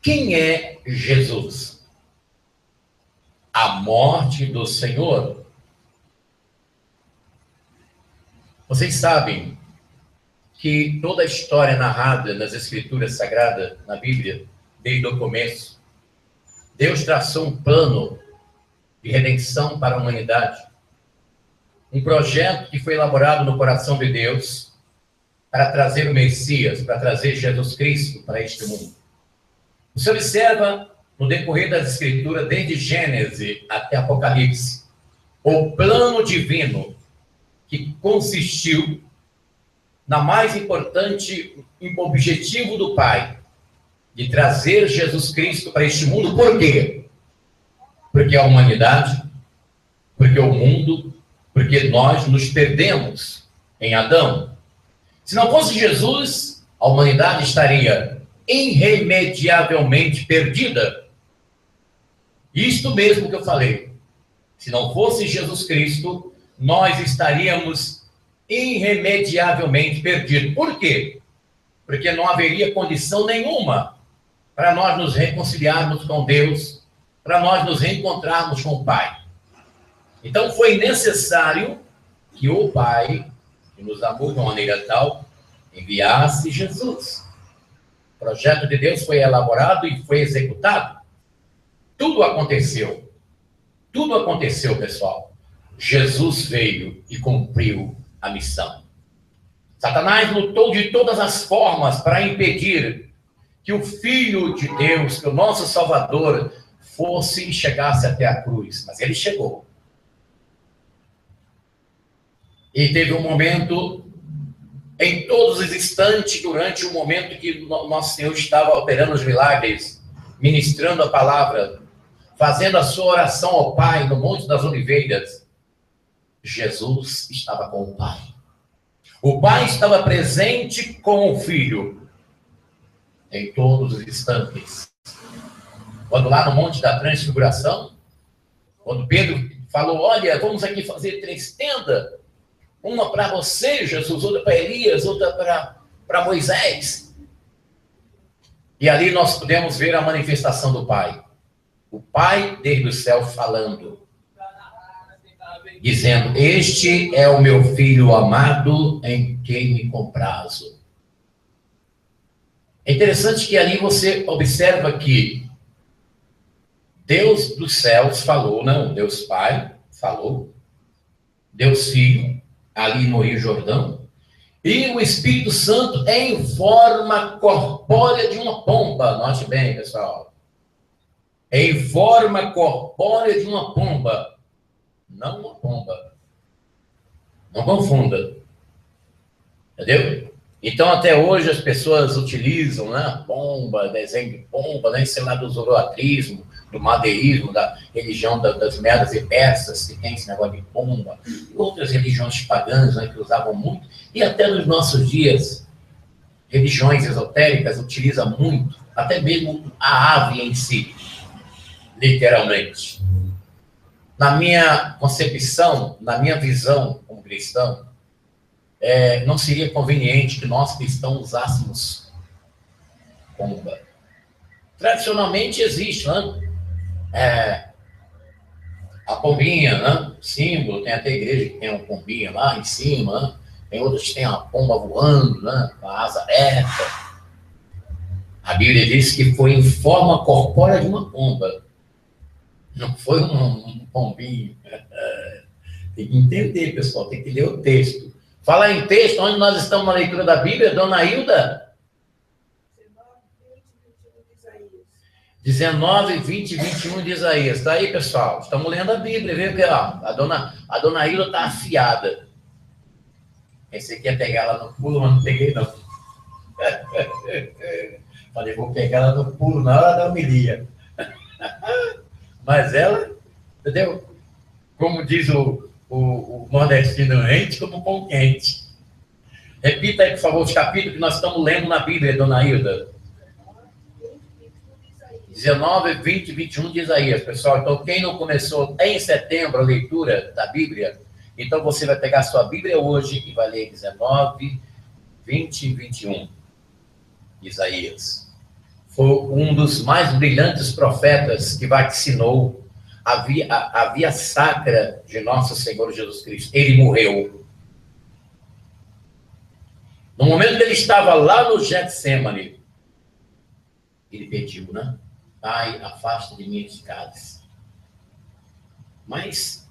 Quem é Jesus? A morte do Senhor. Vocês sabem que toda a história narrada nas Escrituras Sagradas, na Bíblia, desde o começo, Deus traçou um plano de redenção para a humanidade. Um projeto que foi elaborado no coração de Deus para trazer o Messias, para trazer Jesus Cristo para este mundo. Você observa no decorrer das Escrituras, desde Gênesis até Apocalipse, o plano divino que consistiu na mais importante objetivo do Pai, de trazer Jesus Cristo para este mundo. Por quê? Porque a humanidade, porque o mundo, porque nós nos perdemos em Adão. Se não fosse Jesus, a humanidade estaria irremediavelmente perdida. Isto mesmo que eu falei. Se não fosse Jesus Cristo, nós estaríamos irremediavelmente perdidos. Por quê? Porque não haveria condição nenhuma para nós nos reconciliarmos com Deus, para nós nos reencontrarmos com o Pai. Então foi necessário que o Pai, que nos amou de uma maneira tal, enviasse Jesus. O projeto de Deus foi elaborado e foi executado. Tudo aconteceu. Tudo aconteceu, pessoal. Jesus veio e cumpriu a missão. Satanás lutou de todas as formas para impedir que o Filho de Deus, que o nosso Salvador, fosse e chegasse até a cruz. Mas ele chegou. E teve um momento, em todos os instantes, durante o momento que nosso Senhor estava operando os milagres, ministrando a palavra, fazendo a sua oração ao Pai no Monte das Oliveiras, Jesus estava com o Pai. O Pai estava presente com o Filho em todos os instantes. Quando lá no Monte da Transfiguração, quando Pedro falou, olha, vamos aqui fazer 3 tendas, uma para você, Jesus, outra para Elias, outra para Moisés. E ali nós podemos ver a manifestação do Pai. O Pai desde o céu falando, dizendo, este é o meu Filho amado em quem me comprazo. É interessante que ali você observa que Deus dos céus falou, não, Deus Pai falou, Deus Filho, ali no Rio Jordão, e o Espírito Santo em forma corpórea de uma pomba. Note bem, pessoal. Em forma corpórea de uma pomba. Não uma pomba. Não confunda. Entendeu? Então, até hoje, as pessoas utilizam, né, pomba, desenho de pomba, né, sei lá, do zoroatrismo, do madeísmo, da religião das Medas e Persas, que tem esse negócio de pomba, e outras religiões pagãs, né, que usavam muito, e até nos nossos dias, religiões esotéricas utilizam muito, até mesmo a ave em si, literalmente. Na minha concepção, na minha visão como cristão, não seria conveniente que nós cristãos usássemos pomba. Tradicionalmente existe, né? A pombinha, né? Símbolo, tem até igreja que tem uma pombinha lá em cima, né? Tem outras que tem a pomba voando, né? Com a asa aberta. A Bíblia diz que foi em forma corpórea de uma pomba. Não foi um pombinho. Tem que entender, pessoal, tem que ler o texto. Falar em texto, onde nós estamos na leitura da Bíblia, Dona Hilda? 19, 20, 21 de Isaías. Está aí, pessoal. Estamos lendo a Bíblia, viu? Que, ó, a dona Hilda está afiada. Pensei que ia pegar ela no pulo, mas não peguei, não. Falei, vou pegar ela no pulo na hora da homilia. Mas ela, entendeu? Como diz o nordestino, rente como pão quente. Repita aí, por favor, os capítulos que nós estamos lendo na Bíblia, Dona Hilda. 19, 20 e 21 de Isaías, pessoal. Então, quem não começou em setembro a leitura da Bíblia, então você vai pegar a sua Bíblia hoje e vai ler 19, 20 e 21 de Isaías. foi um dos mais brilhantes profetas que vaticinou a via sacra de nosso Senhor Jesus Cristo. Ele morreu. No momento que ele estava lá no Getsêmani, ele pediu, né? Pai, afasta de mim esse cálice. Mas,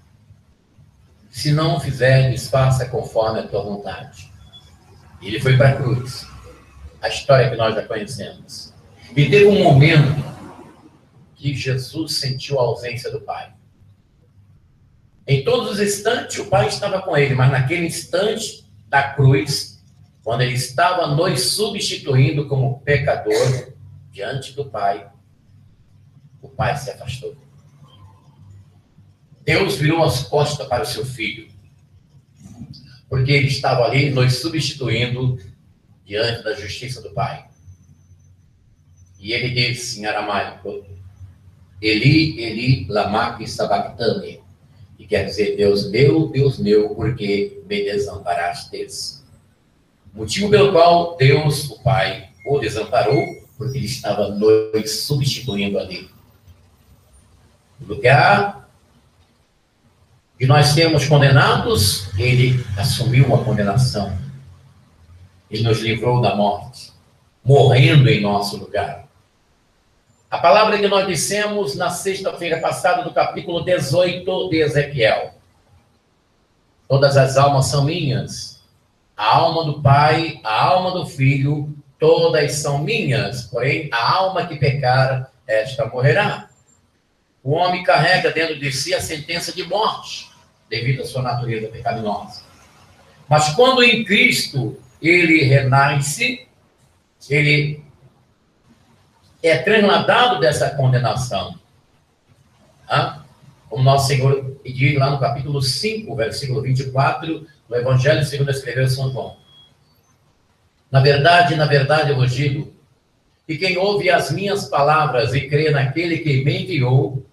se não fizeres, faça conforme a tua vontade. Ele foi para a cruz. A história que nós já conhecemos. E teve um momento que Jesus sentiu a ausência do Pai. Em todos os instantes, o Pai estava com ele, mas naquele instante da cruz, quando ele estava nos substituindo como pecador diante do Pai, o Pai se afastou. Deus virou as costas para o seu filho, porque ele estava ali nos substituindo diante da justiça do Pai. E ele disse em aramaico, Eli, Eli, lama sabachthani, que quer dizer, Deus meu, por que me desamparastes? Motivo pelo qual Deus, o Pai, o desamparou, porque ele estava nos substituindo ali. No lugar que nós temos condenados, ele assumiu a condenação. Ele nos livrou da morte, morrendo em nosso lugar. A palavra que nós dissemos na sexta-feira passada, do capítulo 18 de Ezequiel. Todas as almas são minhas. A alma do Pai, a alma do Filho, todas são minhas. Porém, a alma que pecar, esta morrerá. O homem carrega dentro de si a sentença de morte, devido à sua natureza pecaminosa. Mas quando em Cristo ele renasce, ele é trasladado dessa condenação. Como nosso Senhor diz lá no capítulo 5, versículo 24, do Evangelho segundo escreveu São João. Na verdade, eu vos digo, que quem ouve as minhas palavras e crê naquele que me enviou,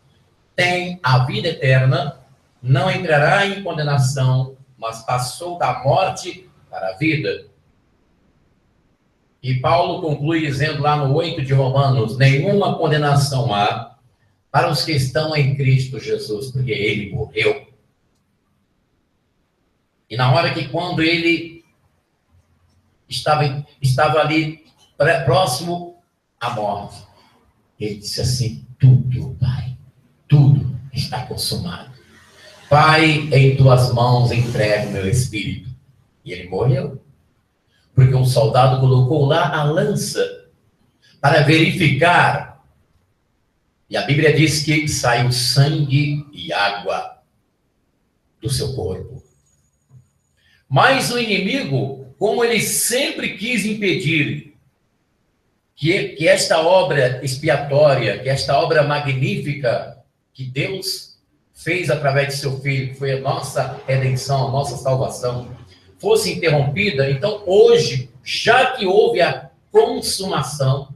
tem a vida eterna, não entrará em condenação, mas passou da morte para a vida. E Paulo conclui dizendo lá no 8 de Romanos, nenhuma condenação há para os que estão em Cristo Jesus, porque ele morreu. E na hora que quando ele estava ali próximo à morte, ele disse assim, tudo, Pai, tudo está consumado. Pai, em tuas mãos entrego meu espírito. E ele morreu. Porque um soldado colocou lá a lança para verificar. E a Bíblia diz que saiu sangue e água do seu corpo. Mas o inimigo, como ele sempre quis impedir que esta obra expiatória, que esta obra magnífica que Deus fez através de seu Filho, que foi a nossa redenção, a nossa salvação, fosse interrompida, então hoje, já que houve a consumação,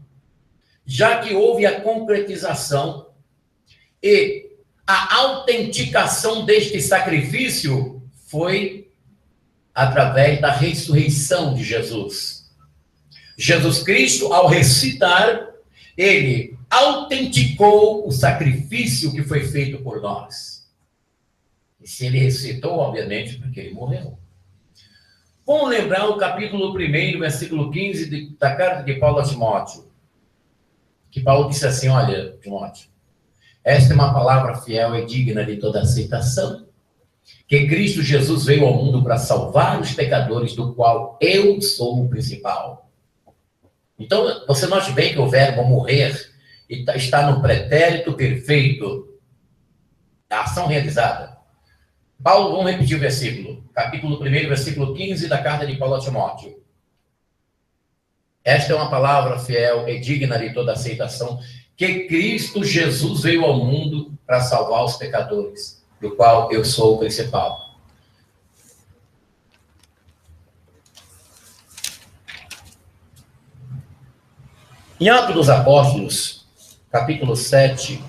já que houve a concretização e a autenticação deste sacrifício foi através da ressurreição de Jesus. Jesus Cristo, ao ressuscitar, ele autenticou o sacrifício que foi feito por nós. E se ele ressuscitou, obviamente, porque ele morreu. Vamos lembrar o capítulo 1, versículo 15 da carta de Paulo a Timóteo. Que Paulo disse assim, olha, Timóteo, esta é uma palavra fiel e digna de toda aceitação, que Cristo Jesus veio ao mundo para salvar os pecadores, do qual eu sou o principal. Então, você note bem que o verbo morrer está no pretérito perfeito, a ação realizada. Paulo, vamos repetir o versículo. Capítulo 1, versículo 15 da carta de Paulo a Timóteo. Esta é uma palavra fiel e digna de toda aceitação, que Cristo Jesus veio ao mundo para salvar os pecadores, do qual eu sou o principal. Em Atos dos Apóstolos, capítulo 7,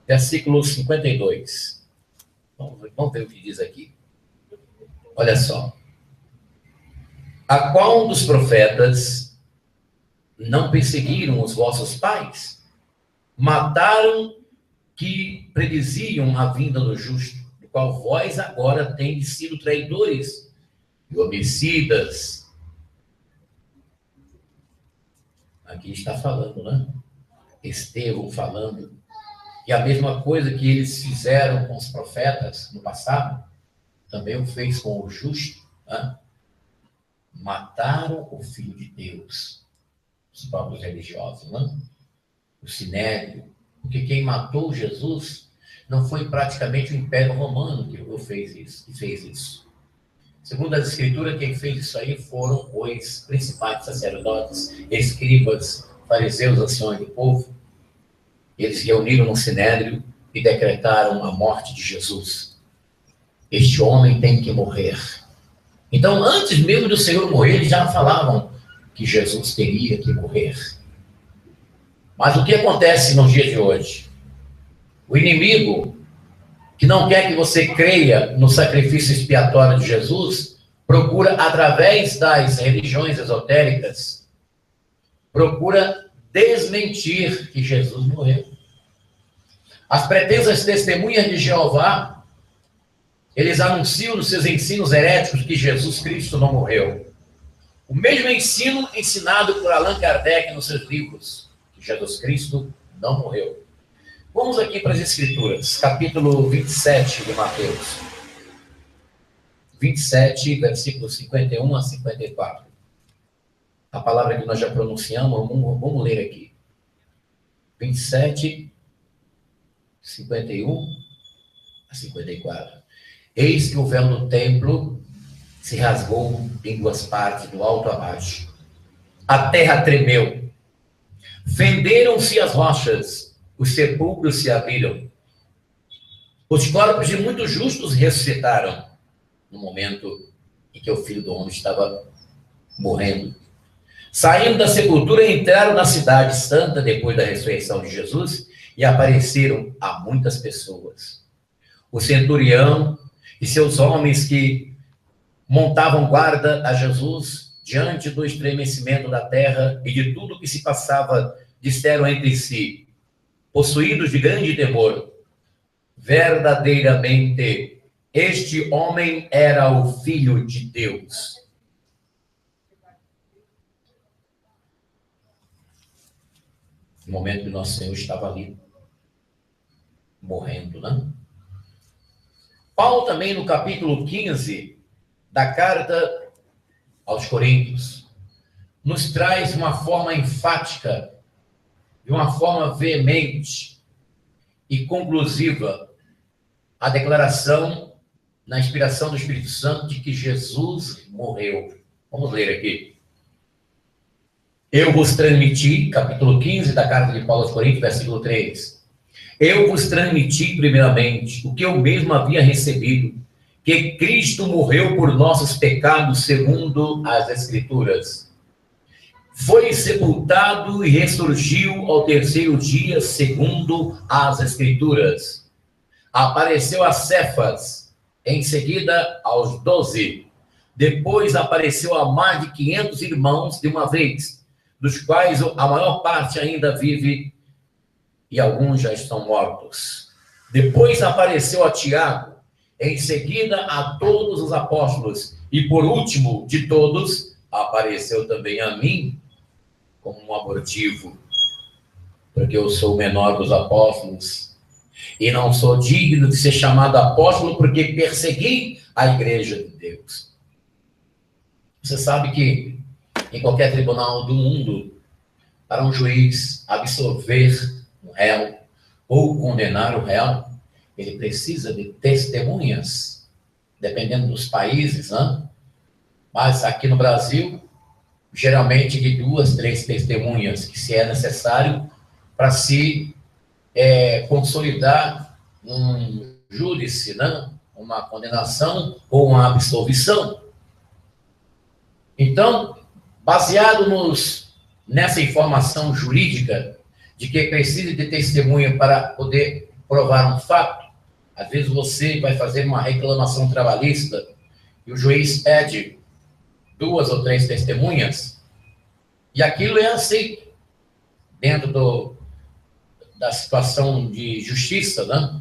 versículo 52. Vamos ver o que diz aqui. Olha só. A qual dos profetas não perseguiram os vossos pais? Mataram que prediziam a vinda do justo, do qual vós agora tendes sido traidores e homicidas. Aqui está falando, né? Estevão falando. E a mesma coisa que eles fizeram com os profetas no passado, também o fez com o justo, né? Mataram o Filho de Deus, os próprios religiosos, né? O Sinédrio, porque quem matou Jesus não foi praticamente o Império Romano que fez isso. Segundo as Escrituras, quem fez isso aí foram os principais sacerdotes, escribas, fariseus, anciões do povo. Eles reuniram no Sinédrio e decretaram a morte de Jesus. Este homem tem que morrer. Então, antes mesmo do Senhor morrer, eles já falavam que Jesus teria que morrer. Mas o que acontece nos dias de hoje? O inimigo, que não quer que você creia no sacrifício expiatório de Jesus, procura, através das religiões esotéricas, procura desmentir que Jesus morreu. As pretensas testemunhas de Jeová, eles anunciam nos seus ensinos heréticos que Jesus Cristo não morreu. O mesmo ensino ensinado por Allan Kardec nos seus livros, que Jesus Cristo não morreu. Vamos aqui para as Escrituras, capítulo 27 de Mateus. 27, versículos 51 a 54. A palavra que nós já pronunciamos, vamos ler aqui. 27, 51 a 54. Eis que o véu do templo se rasgou em duas partes, do alto a baixo. A terra tremeu. Fenderam-se as rochas, os sepulcros se abriram. Os corpos de muitos justos ressuscitaram no momento em que o Filho do Homem estava morrendo. Saindo da sepultura, entraram na cidade santa depois da ressurreição de Jesus e apareceram a muitas pessoas. O centurião e seus homens que montavam guarda a Jesus diante do estremecimento da terra e de tudo que se passava, disseram entre si, possuídos de grande temor, verdadeiramente, este homem era o Filho de Deus. No momento que nosso Senhor estava ali, morrendo, né? Paulo também, no capítulo 15 da carta aos Coríntios, nos traz uma forma enfática, de uma forma veemente e conclusiva, a declaração, na inspiração do Espírito Santo, de que Jesus morreu. Vamos ler aqui. Eu vos transmiti, capítulo 15 da carta de Paulo aos Coríntios, versículo 3. Eu vos transmiti primeiramente o que eu mesmo havia recebido, que Cristo morreu por nossos pecados, segundo as Escrituras. Foi sepultado e ressurgiu ao terceiro dia, segundo as Escrituras. Apareceu a Cefas, em seguida aos 12. Depois apareceu a mais de 500 irmãos de uma vez, dos quais a maior parte ainda vive e alguns já estão mortos. Depois apareceu a Tiago, em seguida a todos os apóstolos, e por último de todos, apareceu também a mim, como um abortivo, porque eu sou o menor dos apóstolos, e não sou digno de ser chamado apóstolo, porque persegui a igreja de Deus. Você sabe que em qualquer tribunal do mundo, para um juiz absolver um réu ou condenar o réu, ele precisa de testemunhas, dependendo dos países, né? Mas aqui no Brasil, geralmente de 2, 3 testemunhas, que se é necessário para se consolidar um júdice, né? Uma condenação ou uma absolvição. Então, baseado nessa informação jurídica de que precisa de testemunha para poder provar um fato, às vezes você vai fazer uma reclamação trabalhista e o juiz pede 2 ou 3 testemunhas, E aquilo é aceito dentro da situação de justiça, né?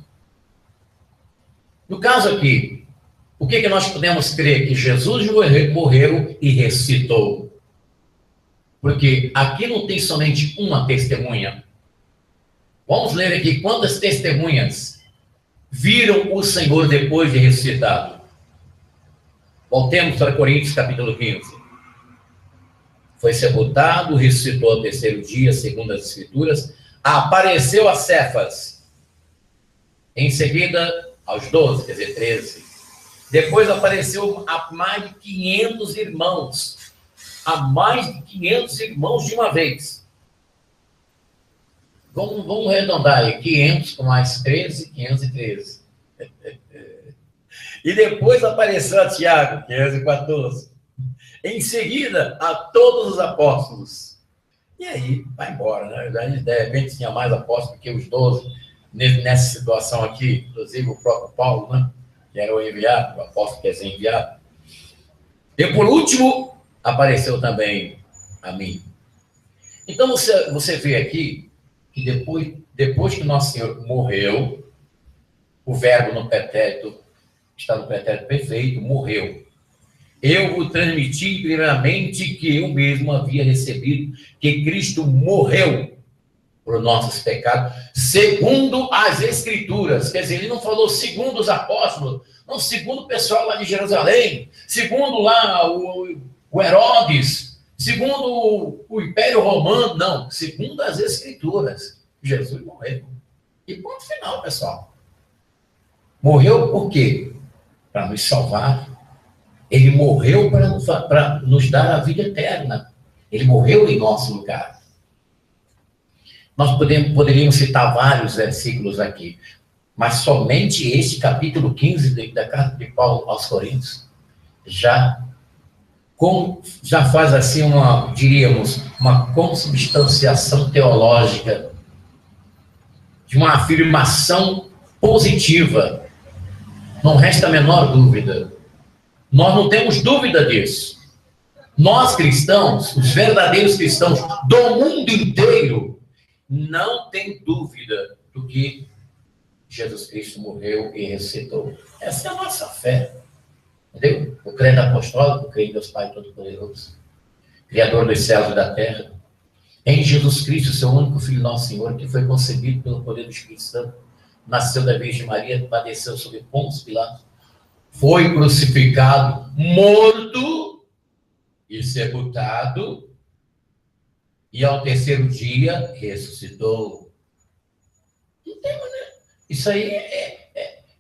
No caso aqui, o que nós podemos crer? Que Jesus morreu e ressuscitou. Porque aqui não tem somente uma testemunha. Vamos ler aqui quantas testemunhas viram o Senhor depois de ressuscitado. Voltemos para Coríntios capítulo 15. Foi sepultado, ressuscitou ao terceiro dia, segundo as Escrituras, apareceu a Cefas. Em seguida, aos 12, quer dizer, 13. Depois apareceu a mais de 500 irmãos. A mais de 500 irmãos de uma vez. Vamos arredondar aí. 500 com mais 13, 513. E depois apareceu a Tiago, 514. Em seguida, a todos os apóstolos. E aí, vai embora, né? De repente tinha mais apóstolos que os 12 nessa situação aqui, inclusive o próprio Paulo, né? Que era o enviado, o apóstolo quer ser enviado. E por último, apareceu também a mim. Então você vê aqui que depois que nosso Senhor morreu, o verbo no pretérito, está no pretérito perfeito, morreu. Eu vos transmiti primeiramente que eu mesmo havia recebido, que Cristo morreu por nossos pecados, segundo as Escrituras. Quer dizer, ele não falou segundo os apóstolos, não, segundo o pessoal lá de Jerusalém, segundo lá o Herodes, segundo o Império Romano, não, segundo as Escrituras. Jesus morreu. E ponto final, pessoal. Morreu por quê? Para nos salvar. Ele morreu para nos dar a vida eterna. Ele morreu em nosso lugar. Nós poderíamos citar vários versículos aqui, mas somente este capítulo 15 da carta de Paulo aos Coríntios já faz assim uma consubstanciação teológica de uma afirmação positiva. Não resta a menor dúvida. Nós não temos dúvida disso. Nós cristãos, os verdadeiros cristãos do mundo inteiro, não tem dúvida do que Jesus Cristo morreu e ressuscitou. Essa é a nossa fé. Entendeu? O credo apostólico, o creio em Deus Pai Todo-Poderoso, Criador dos céus e da terra, em Jesus Cristo, seu único Filho, nosso Senhor, que foi concebido pelo poder do Espírito Santo, nasceu da Virgem Maria, padeceu sob Pôncio Pilatos, foi crucificado, morto e sepultado, e ao terceiro dia ressuscitou. Não tem maneira. Isso aí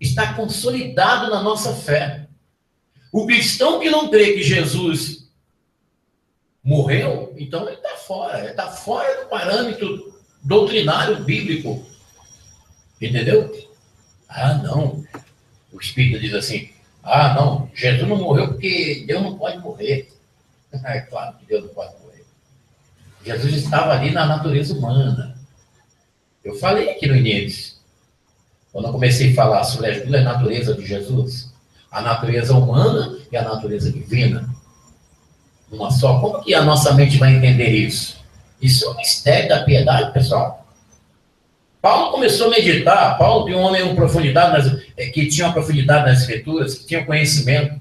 está consolidado na nossa fé. O cristão que não crê que Jesus morreu, então ele está fora do parâmetro doutrinário bíblico. Entendeu? Ah, não. O Espírito diz assim, ah, não, Jesus não morreu porque Deus não pode morrer. É claro que Deus não pode morrer. Jesus estava ali na natureza humana. Eu falei aqui no início, quando eu comecei a falar sobre as duas naturezas de Jesus, a natureza humana e a natureza divina, uma só. Como que a nossa mente vai entender isso? Isso é um mistério da piedade, pessoal. Paulo começou a meditar. Paulo tinha um homem com profundidade, que tinha uma profundidade nas Escrituras, que tinha conhecimento.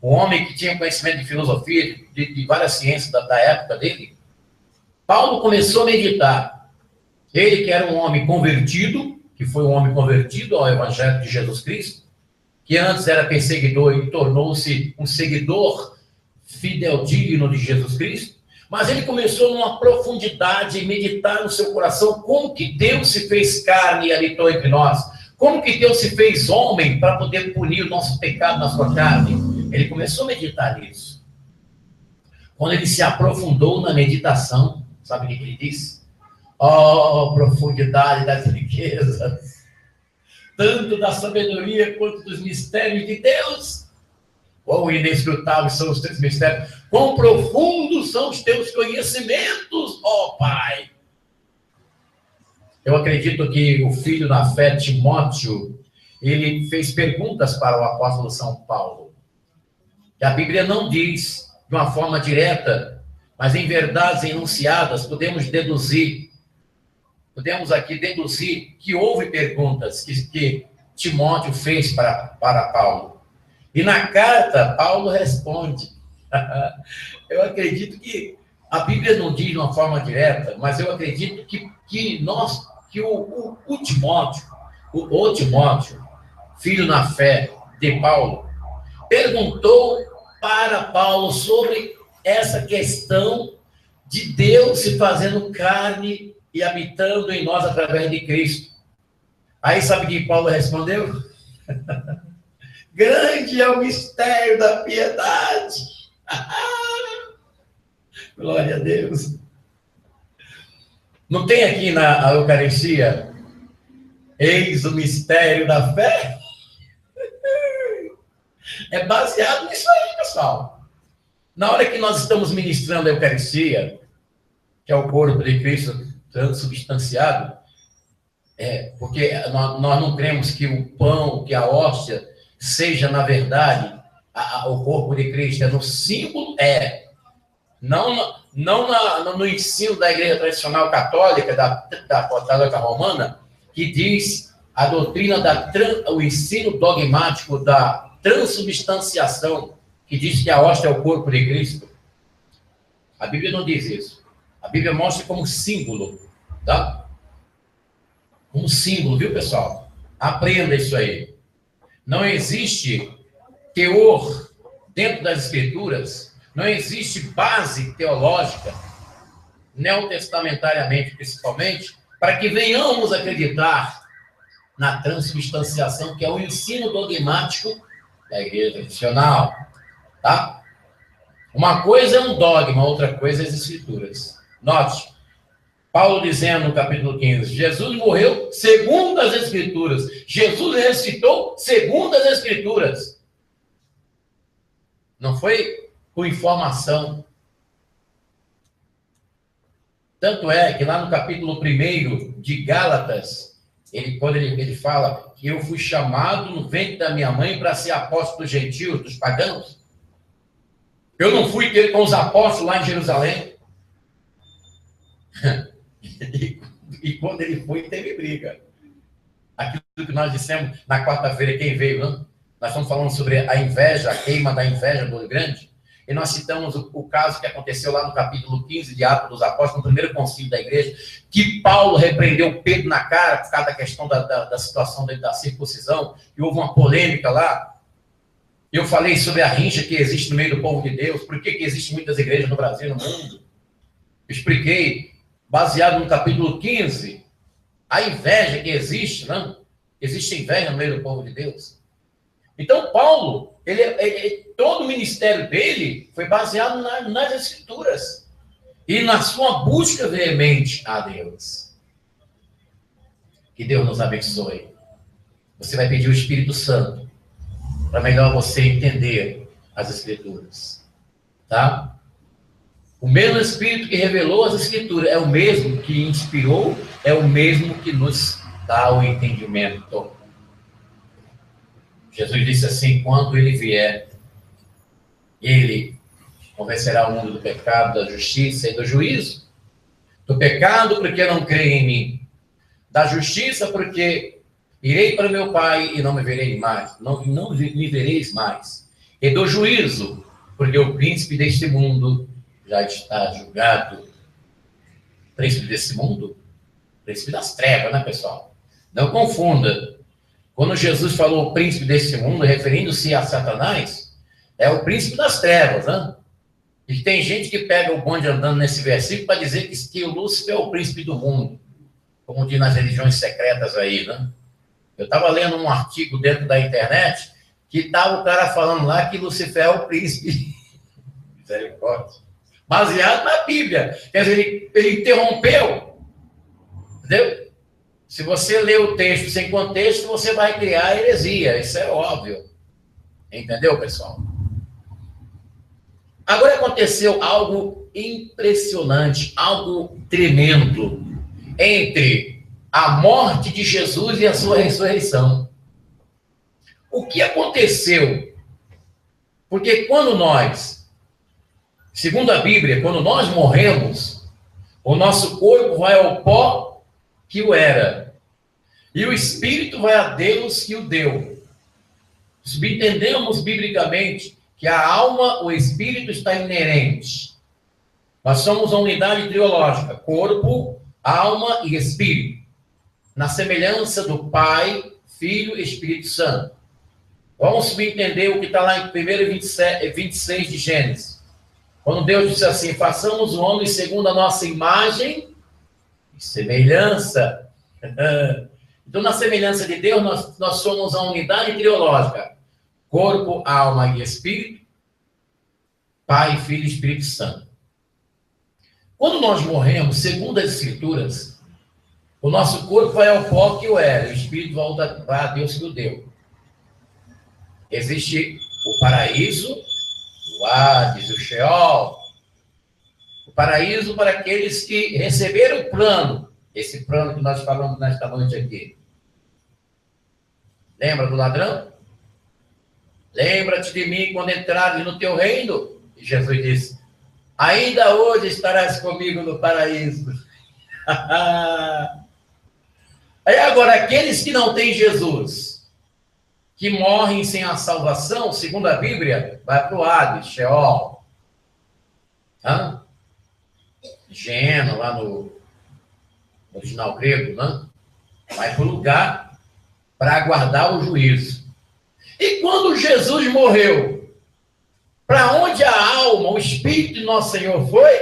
Um homem que tinha conhecimento de filosofia, de várias ciências da época dele. Paulo começou a meditar. Ele que era um homem convertido, que foi um homem convertido ao Evangelho de Jesus Cristo, que antes era perseguidor e tornou-se um seguidor fidedigno de Jesus Cristo, mas ele começou numa profundidade em meditar no seu coração como que Deus se fez carne e habitou entre nós, como que Deus se fez homem para poder punir o nosso pecado na sua carne. Ele começou a meditar nisso. Quando ele se aprofundou na meditação, sabe o que ele disse? Oh, profundidade das riquezas, tanto da sabedoria quanto dos mistérios de Deus. Quão inescrutáveis são os teus mistérios, quão profundos são os teus conhecimentos, ó Pai. Eu acredito que o filho da fé, Timóteo, ele fez perguntas para o apóstolo São Paulo. Que a Bíblia não diz de uma forma direta mas em verdades enunciadas podemos aqui deduzir que houve perguntas que Timóteo fez para Paulo. E na carta, Paulo responde. Eu acredito que a Bíblia não diz de uma forma direta, mas eu acredito que o Timóteo, filho na fé de Paulo, perguntou para Paulo sobre essa questão de Deus se fazendo carne e habitando em nós através de Cristo. Aí sabe o que Paulo respondeu? Grande é o mistério da piedade. Glória a Deus. Não tem aqui na Eucaristia, eis o mistério da fé? É baseado nisso aí, pessoal. Na hora que nós estamos ministrando a Eucaristia, que é o corpo de Cristo transubstanciado, porque nós não cremos que o pão, que a hóstia, seja, na verdade, o corpo de Cristo. É no símbolo, não no ensino da igreja tradicional católica, da católica romana, que diz a doutrina, o ensino dogmático da transubstanciação, que diz que a hóstia é o corpo de Cristo. A Bíblia não diz isso. A Bíblia mostra como símbolo, tá? Como símbolo, viu, pessoal? Aprenda isso aí. Não existe teor dentro das Escrituras, não existe base teológica, neotestamentariamente principalmente, para que venhamos acreditar na transubstanciação, que é o ensino dogmático da igreja tradicional, tá? Uma coisa é um dogma, outra coisa é as Escrituras. Note, Paulo dizendo no capítulo 15, Jesus morreu segundo as Escrituras. Jesus ressuscitou segundo as Escrituras. Não foi com informação. Tanto é que lá no capítulo 1 de Gálatas, quando ele fala que eu fui chamado no ventre da minha mãe para ser apóstolo dos gentios, dos pagãos. Eu não fui ter com os apóstolos lá em Jerusalém. E quando ele foi, teve briga. Aquilo que nós dissemos na quarta-feira, quem veio, não? Nós estamos falando sobre a inveja, a queima da inveja do grande. E nós citamos o caso que aconteceu lá no capítulo 15 de Atos dos Apóstolos, no primeiro concílio da igreja, que Paulo repreendeu Pedro na cara por causa da questão da situação da circuncisão, e houve uma polêmica lá. Eu falei sobre a rincha que existe no meio do povo de Deus, por que existem muitas igrejas no Brasil e no mundo. Expliquei, baseado no capítulo 15, a inveja que existe, não? Existe inveja no meio do povo de Deus. Então, Paulo, todo o ministério dele foi baseado nas Escrituras e na sua busca veemente a Deus. Que Deus nos abençoe. Você vai pedir o Espírito Santo para melhor você entender as Escrituras, tá? O mesmo Espírito que revelou as Escrituras é o mesmo que inspirou, é o mesmo que nos dá o entendimento. Jesus disse assim, quando ele vier, ele convencerá o mundo do pecado, da justiça e do juízo. Do pecado, porque não creem em mim. Da justiça, porque irei para meu Pai e não me verei mais. Não me vereis mais. E do juízo, porque o príncipe deste mundo já está julgado. Príncipe desse mundo? Príncipe das trevas, né, pessoal? Não confunda. Quando Jesus falou o príncipe desse mundo, referindo-se a Satanás, é o príncipe das trevas, né? E tem gente que pega o bonde andando nesse versículo para dizer que o Lúcifer é o príncipe do mundo, como diz nas religiões secretas aí, né? Eu estava lendo um artigo dentro da internet que estava o cara falando lá que Lúcifer é o príncipe. Misericórdia. Baseado na Bíblia. Quer dizer, ele interrompeu. Entendeu? Se você ler o texto sem contexto, você vai criar heresia. Isso é óbvio. Entendeu, pessoal? Agora aconteceu algo impressionante, algo tremendo entre a morte de Jesus e a sua ressurreição. O que aconteceu? Porque quando nós Segundo a Bíblia, quando nós morremos, o nosso corpo vai ao pó que o era, e o espírito vai a Deus que o deu. Subentendemos biblicamente que a alma, o espírito está inerente. Nós somos uma unidade triológica, corpo, alma e espírito, na semelhança do Pai, Filho e Espírito Santo. Vamos subentender o que está lá em 26 de Gênesis. Quando Deus disse assim, façamos o homem segundo a nossa imagem e semelhança. Então, na semelhança de Deus, nós somos a unidade triológica. Corpo, alma e espírito. Pai, Filho e Espírito Santo. Quando nós morremos, segundo as Escrituras, o nosso corpo vai ao pó que o era, o espírito volta a Deus que o deu. Existe o paraíso, o Hades, o Sheol. O paraíso para aqueles que receberam o plano, esse plano que nós falamos nesta noite aqui. Lembra do ladrão? Lembra-te de mim quando entrares no teu reino? E Jesus disse, ainda hoje estarás comigo no paraíso. Aí agora, aqueles que não têm Jesus, que morrem sem a salvação, segundo a Bíblia, vai para o Hades, Sheol. Gênero, lá no original grego, né? Vai para o lugar para aguardar o juízo. E quando Jesus morreu, para onde a alma, o Espírito de nosso Senhor foi?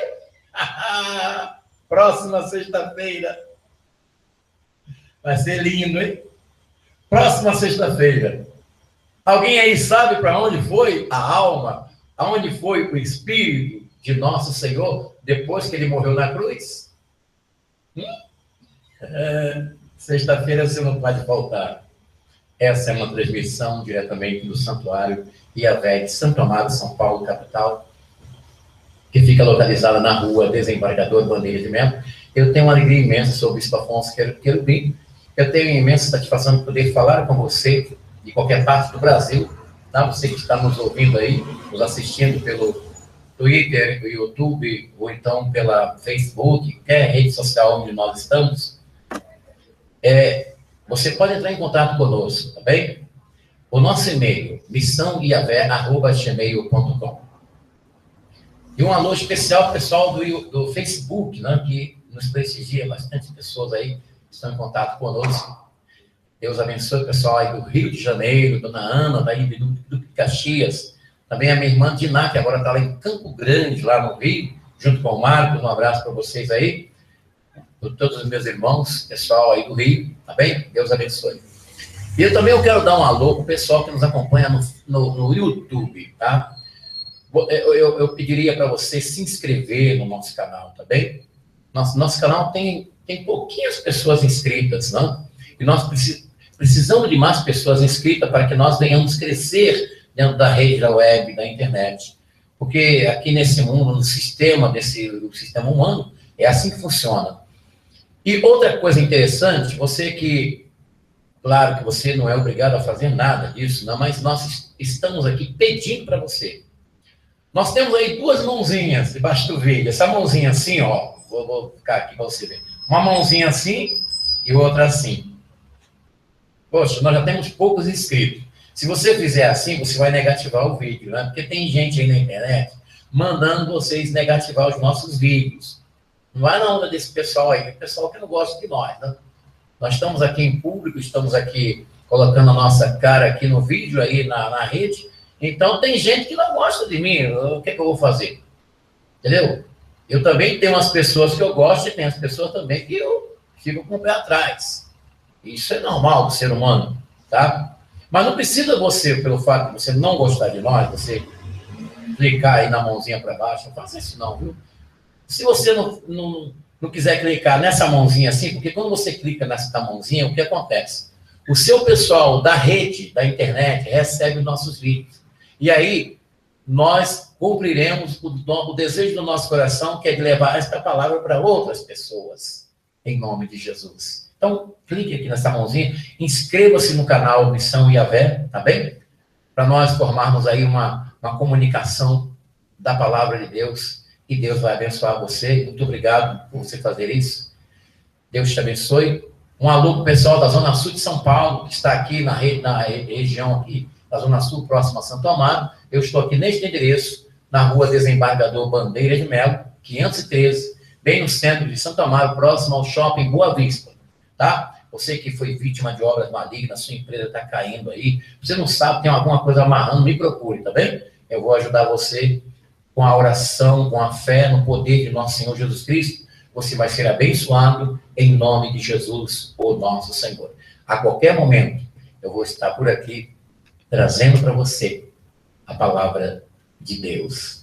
Próxima sexta-feira. Vai ser lindo, hein? Próxima sexta-feira. Alguém aí sabe para onde foi a alma? Aonde foi o Espírito de nosso Senhor depois que ele morreu na cruz? Sexta-feira você não pode faltar. Essa é uma transmissão diretamente do Santuário Yahvé de Santo Amaro, São Paulo, capital, que fica localizada na rua Desembargador Bandeira de Melo. Eu tenho uma alegria imensa, sou o Bispo Afonso Querubim. Eu tenho imensa satisfação de poder falar com você de qualquer parte do Brasil, tá? Você que está nos ouvindo aí, nos assistindo pelo Twitter, YouTube, ou então pela Facebook, qualquer rede social onde nós estamos, você pode entrar em contato conosco, tá bem? O nosso e-mail, missãoiavé@gmail.com. E um alô especial para o pessoal do Facebook, né, que nos prestigia, bastante pessoas aí estão em contato conosco. Deus abençoe o pessoal aí do Rio de Janeiro, Dona Ana, daí do Caxias, também a minha irmã Diná, que agora está lá em Campo Grande, lá no Rio, junto com o Marcos, um abraço para vocês aí, por todos os meus irmãos, pessoal aí do Rio, tá bem? Deus abençoe. E eu também quero dar um alô para o pessoal que nos acompanha no YouTube, tá? Eu pediria para você se inscrever no nosso canal, tá bem? Nosso canal tem pouquinhas pessoas inscritas, não? E nós precisamos de mais pessoas inscritas para que nós venhamos crescer dentro da rede, da web, da internet. Porque aqui nesse mundo, no sistema, o sistema humano, é assim que funciona. E outra coisa interessante, você que, claro que você não é obrigado a fazer nada disso, não, mas nós estamos aqui pedindo para você. Nós temos aí duas mãozinhas debaixo do vídeo. Essa mãozinha assim, ó, vou ficar aqui para você ver. Uma mãozinha assim e outra assim. Poxa, nós já temos poucos inscritos. Se você fizer assim, você vai negativar o vídeo, né? Porque tem gente aí na internet mandando vocês negativar os nossos vídeos. Não vai na onda desse pessoal aí, pessoal que não gosta de nós, né? Nós estamos aqui em público, estamos aqui colocando a nossa cara aqui no vídeo, aí na rede. Então, tem gente que não gosta de mim. O que é que eu vou fazer? Entendeu? Eu também tenho umas pessoas que eu gosto e tem as pessoas também que eu fico com o pé atrás. Isso é normal do ser humano, tá? Mas não precisa você, pelo fato de você não gostar de nós, você clicar aí na mãozinha para baixo. Não faça isso não, viu? Se você não quiser clicar nessa mãozinha assim, porque quando você clica nessa mãozinha, o que acontece? O seu pessoal da rede, da internet, recebe os nossos vídeos. E aí, nós cumpriremos o desejo do nosso coração, que é de levar esta palavra para outras pessoas, em nome de Jesus. Então, clique aqui nessa mãozinha, inscreva-se no canal Missão Yahvé, tá bem? Para nós formarmos aí uma comunicação da palavra de Deus, e Deus vai abençoar você. Muito obrigado por você fazer isso. Deus te abençoe. Um alô para o pessoal da Zona Sul de São Paulo, que está aqui na região aqui, da Zona Sul, próxima a Santo Amaro. Eu estou aqui neste endereço, na rua Desembargador Bandeira de Melo, 513, bem no centro de Santo Amaro, próximo ao Shopping Boa Vista, tá? Você que foi vítima de obras malignas, sua empresa está caindo aí, você não sabe, tem alguma coisa amarrando, me procure, tá bem? Eu vou ajudar você com a oração, com a fé no poder de nosso Senhor Jesus Cristo. Você vai ser abençoado em nome de Jesus, o nosso Senhor. A qualquer momento, eu vou estar por aqui trazendo para você a palavra de Deus.